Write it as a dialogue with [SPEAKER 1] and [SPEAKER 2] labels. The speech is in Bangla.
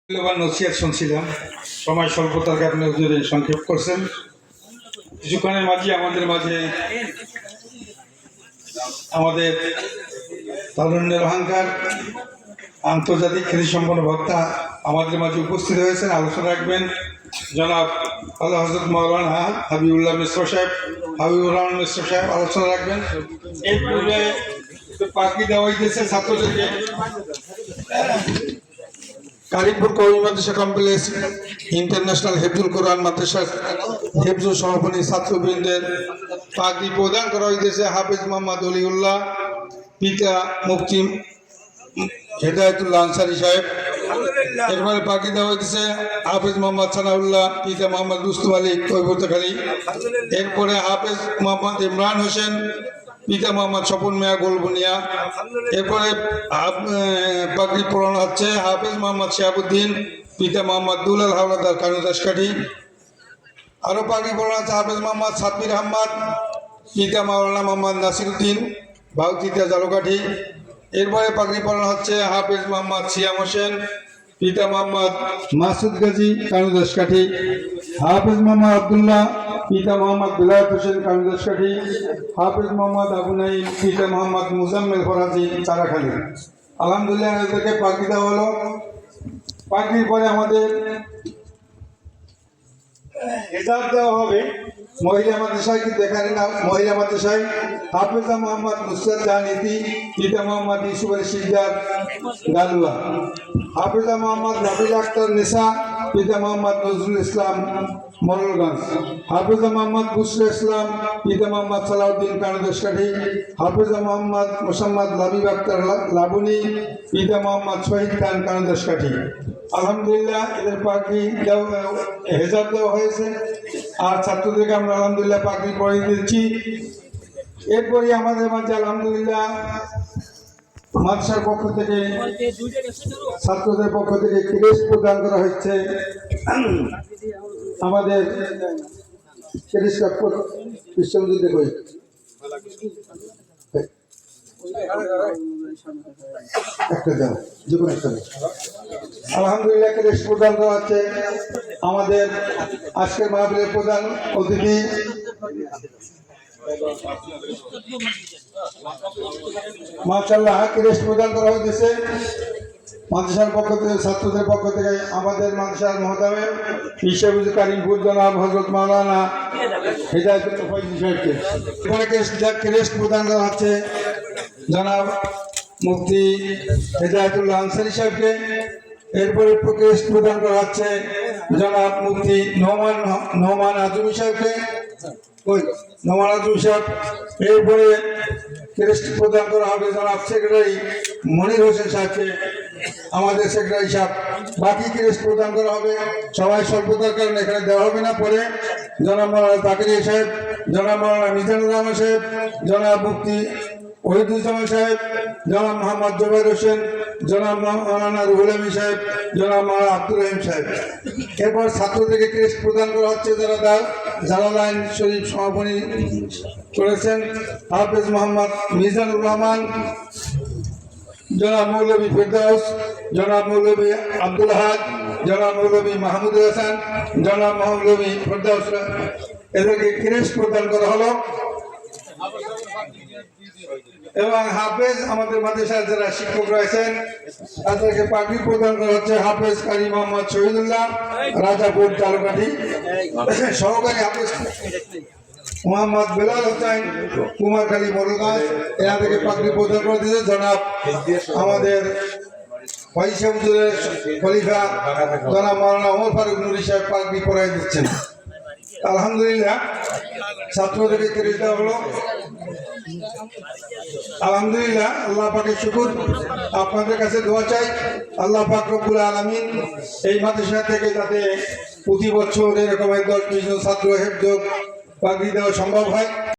[SPEAKER 1] মূল্যবান নসিহত শুনছিলাম। সময় স্বল্পতার কারণে হুজুর সংক্ষেপ করছেন। কিছুক্ষণের মাঝে আমাদের তারুণ্যের অহংকার আন্তর্জাতিক খ্যাতিসম্পন্ন বক্তা আমাদের মাঝে উপস্থিত হয়েছেন। আলোচনা রাখবেন জনাব আল্লাহ হযরত মাওলানা হাবিবুল্লাহ মিশ্র সাহেব, হাবিবুর রহমান মিশ্র সাহেব আলোচনা রাখবেন। এই পূর্বে পাখি দেওয়া হইতেছে ছাত্রদেরকে। কারিমপুর কওমি মাদ্রাসা কমপ্লেক্স ইন্টারন্যাশনাল হেফজুল কোরআন মাদ্রাসার হেফজুল সমাপনী ছাত্রবৃন্দের পাগড়ি প্রদান করা হইতেছে হাফেজ মোহাম্মদ অলিউল্লাহ, পিতা মুফতি হেদায়েতুল্লাহ আনসারী সাহেব। এরপরে পাগড়ি দেওয়া হইতেছে হাফেজ মোহাম্মদ সানাউল্লাহ, পিতা মোহাম্মদ রুস্তম আলী কৈবর্তখালী। এরপরে হাফেজ মোহাম্মদ ইমরান হোসেন, পিতা মোহাম্মদ স্বপন মিয়া গোলবনিয়া। এরপরে পাগড়ি পড়ানো হচ্ছে হাফেজ মোহাম্মদ শিহাবুদ্দিন, পিতা মোহাম্মদ দুলাল হাওলাদার কানুদাসকাঠি। আরও পাগড়ি পড়ানো হচ্ছে হাফেজ মোহাম্মদ সাব্বির আহমদ, পিতা মাওলানা মোহাম্মদ নাসিরুদ্দিন বাউতিতা জালুকাঠি। এরপরে পাগড়ি পড়ানো হচ্ছে হাফেজ মোহাম্মদ সিয়াম হোসেন, পিতা মোহাম্মদ মাসুদ গাজী কানুদাসকাঠি। হাফেজ মোহাম্মদ আবদুল্লাহ, পিতা মোহাম্মদ বিলায়ত হোসেন কানুদাসকাঠি। হাফেজ মোহাম্মদ আবু নাইম, পিতা মোহাম্মদ মুজাম্মেল ফরাজি চারাখালী। আলহামদুলিল্লাহ এদেরকে পাগড়ি দেওয়া হলো। পাগড়ির পরে আমাদের হেজাব দেওয়া হবে মহিলা মাদ্রাসায়। কিন্তু এখানে না, মহিলা মাদ্রাসায় হাফেজা মোহাম্মদ নুসরাত জাহান ইতি, পিতা মোহাম্মদ ইউসুফ আলী সিকদার গালুয়া। হাফেজা মোহাম্মদ নাবিল আক্তার নিসা, পিতা মোহাম্মদ নজরুল ইসলাম মরলগঞ্জ। হাফেজা মোহাম্মদ বুসরা ইসলাম, পিতা মোহাম্মদ সালাউদ্দিন কানুদাসকাঠি। হাফেজা মোহাম্মদ মোসাম্মদ লাবিব আক্তার লাবনী, পিতা মোহাম্মদ শহীদ খান কানুদাসকাঠি। আলহামদুলিল্লাহ এদের পাগড়ি হেজাব দেওয়া হয়েছে। আর ছাত্রদেরকে আমরা আলহামদুলিল্লাহ পাগড়ি পরিয়ে দিচ্ছি। এরপরে আমাদের মাঝে আলহামদুলিল্লাহ মাদ্রাসার পক্ষ থেকে, ছাত্রদের পক্ষ থেকে ক্রেস্ট প্রদান করা হচ্ছে। আমাদের ক্রেস্টটা বিশ্ববিদ্যালয় কই একটা দাও, যে কোনো একটা। আলহামদুলিল্লাহ ক্রেস্ট প্রদান করা হচ্ছে। আমাদের আজকের মাহফিলের প্রধান অতিথি মাশাআল্লাহ ক্রেস্ট প্রদান করা হয়েছে মাদ্রাসার পক্ষ থেকে, ছাত্রদের পক্ষ থেকে। আমাদের মাদ্রাসার মহতামিম হিসাবে কারিমপুর জনাব হযরত মাওলানা হেদায়েতুল্লাহ ফয়জী সাহেবকে। এখানে ক্রেস্ট প্রদান করা হচ্ছে জনাব মুফতি হেদায়েতুল্লাহ আনসারী সাহেবকে। এরপরে ক্রেস্ট প্রদান করা হচ্ছে জনাব মুফতি নোমান আজমি সাহেবকে, নোমান আজমি সাহেব। এরপরে ক্রেস্ট প্রদান করা হবে জনাব সেক্রেটারি মনির হোসেন সাহেবকে, আমাদের সেক্রেটারি সাহেব। বাকি ক্রেস্ট প্রদান করা হবে। সবাই স্বল্পতার কারণে এখানে দেওয়া হবে না। পরে জনাব মাওলানা তাকির সাহেব, জনাব মাওলানা মিজানুর রহমান সাহেব, জনাব মুফতি ওহিদুজ্জামান সাহেব, জনাব মোহাম্মদ জুবাইর হোসেন, জনাব মাওলানা রুহুল আমিন সাহেব, জনাব মাওলানা আব্দুর রহিম সাহেব। এরপর ছাত্রদেরকে ক্রেস্ট প্রদান করা হচ্ছে যারা জালালাইন শরীফ সমাপনী করেছেন। হাফেজ মোহাম্মদ মিজানুর রহমান, জনাব মৌলভী ফেরদাউস, জনাব মৌলভী আব্দুল হাদ, জনাব মৌলভী মাহমুদুল হাসান, জনাব মৌলভী ফেরদাউস। এদেরকে ক্রেস্ট প্রদান করা হলো। এবং হাফেজ আমাদের মাদ্রাসার যারা শিক্ষক রয়েছেন তাদেরকে পাগড়ি প্রদান করা হচ্ছে হাফেজ কারি মোহাম্মদ শহীদুল্লাহ রাজাপুর জালুকাঠি, সহকারী হাফেজ মোহাম্মদ বেলাল হোসেন কুমারখালী মরলগঞ্জ। এনাদেরকে পাগড়ি প্রদান করে দিয়েছে জনাব আমাদের পয়সা হুজুরের খলিফা জনাব মাওলানা ওমর ফারুক নুরি সাহেব পাগড়ি পরাই দিচ্ছেন। আলহামদুলিল্লাহ ছাত্রদেরকে ক্রেস্ট দেওয়া হলো। আলহামদুলিল্লাহ আল্লাহ পাকের শুকর। আপনাদের কাছে দোয়া চাই আল্লাহ পাক রব্বুল আলামিন এই মাদ্রাসা থেকে যাতে প্রতি বছর এরকম 10-20 জন ছাত্র হেফজ পাগড়ি দেওয়া সম্ভব হয়।